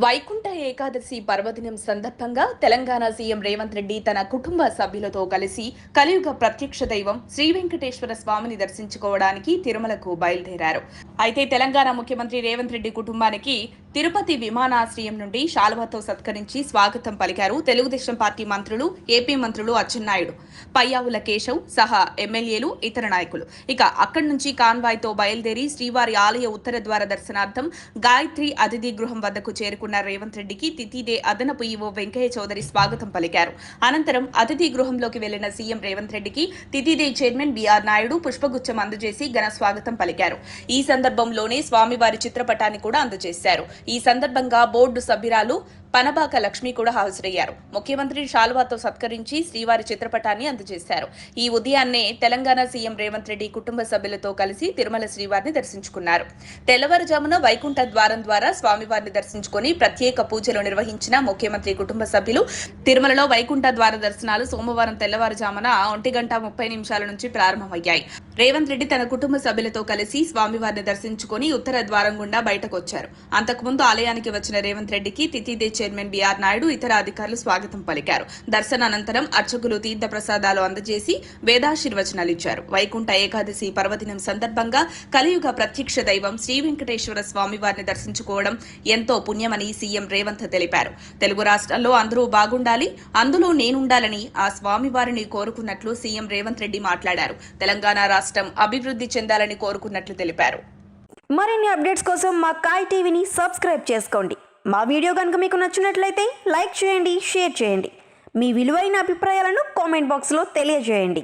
వైకుంఠ ఏకాదశి పర్వదినం సందర్భంగా తెలంగాణ సీఎం రేవంత్ రెడ్డి తన కుటుంబ సభ్యులతో కలిసి కలియుగ ప్రత్యక్ష దైవం శ్రీ వెంకటేశ్వర స్వామిని దర్శించుకోవడానికి తిరుమలకు బయలుదేరారు. అయితే తెలంగాణ ముఖ్యమంత్రి రేవంత్ రెడ్డి కుటుంబానికి తిరుపతి విమానాశ్రయం నుండి శాలువాతో సత్కరించి స్వాగతం పలికారు తెలుగుదేశం పార్టీ మంత్రులు, ఏపీ మంత్రులు అచ్చెన్నాయుడు, పయ్యావుల కేశవ్ సహా ఎమ్మెల్యేలు, ఇతర నాయకులు. ఇక అక్కడి నుంచి కాన్వాయ్తో బయలుదేరి శ్రీవారి ఆలయ ఉత్తర ద్వార దర్శనార్థం గాయత్రి అతిథి గృహం వద్దకు చేరుకున్న రేవంత్ రెడ్డికి తితిదే అదనపు ఈవో వెంకయ్య చౌదరి స్వాగతం పలికారు. అనంతరం అతిథి గృహంలోకి వెళ్లిన సీఎం రేవంత్ రెడ్డికి తితిదే చైర్మన్ బీఆర్ నాయుడు పుష్పగుచ్చం అందజేసి ఘన స్వాగతం పలికారు. ఈ సందర్భంలోనే స్వామివారి చిత్రపటాన్ని కూడా అందజేశారు. ఈ సందర్భంగా బోర్డు సభ్యురాలు పనబాక లక్ష్మి కూడా హాజరయ్యారు. ముఖ్యమంత్రి శాలువాతో సత్కరించి శ్రీవారి చిత్రపటాన్ని అందజేశారు. ఈ ఉదయాన్నే తెలంగాణ సీఎం రేవంత్ రెడ్డి కుటుంబ సభ్యులతో కలిసి తిరుమల శ్రీవారిని దర్శించుకున్నారు. తెల్లవారుజామున వైకుంఠ ద్వారం ద్వారా స్వామివారిని దర్శించుకుని ప్రత్యేక పూజలు నిర్వహించిన ముఖ్యమంత్రి కుటుంబ సభ్యులు తిరుమలలో వైకుంఠ ద్వార దర్శనాలు సోమవారం తెల్లవారుజామున 1:30 నుంచి ప్రారంభమయ్యాయి. రేవంత్ రెడ్డి తన కుటుంబ సభ్యులతో కలిసి స్వామివారిని దర్శించుకుని ఉత్తర ద్వారం గుండా బయటకు వచ్చారు. అంతకుముందు ఆలయానికి వచ్చిన రేవంత్ రెడ్డికి తితిదే చైర్మన్ బీఆర్ నాయుడు, ఇతర అధికారులు స్వాగతం పలికారు. దర్శనానంతరం అర్చకులు తీర్థ ప్రసాదాలు అందజేసి వేదాశీర్వచనాలు ఇచ్చారు. వైకుంఠ ఏకాదశి పర్వదినం సందర్భంగా కలియుగ ప్రత్యక్ష దైవం శ్రీ వెంకటేశ్వర స్వామివారిని దర్శించుకోవడం ఎంతో పుణ్యమని సీఎం రేవంత్ తెలిపారు. తెలుగు రాష్ట్రాల్లో అందరూ బాగుండాలి, అందులో నేనుండాలని ఆ స్వామివారిని కోరుకున్నట్లు సీఎం రేవంత్ రెడ్డి మాట్లాడారు. తెలంగాణ రాష్ట్రం అభివృద్ధి చెందాలని కోరుకున్నట్లు తెలిపారు. మరిన్ని అప్డేట్స్ కోసం మా కాయ్ టీవీని సబ్స్క్రైబ్ చేసుకోండి. మా వీడియో కనుక మీకు నచ్చినట్లయితే లైక్ చేయండి, షేర్ చేయండి. మీ విలువైన అభిప్రాయాలను కామెంట్ బాక్స్లో తెలియజేయండి.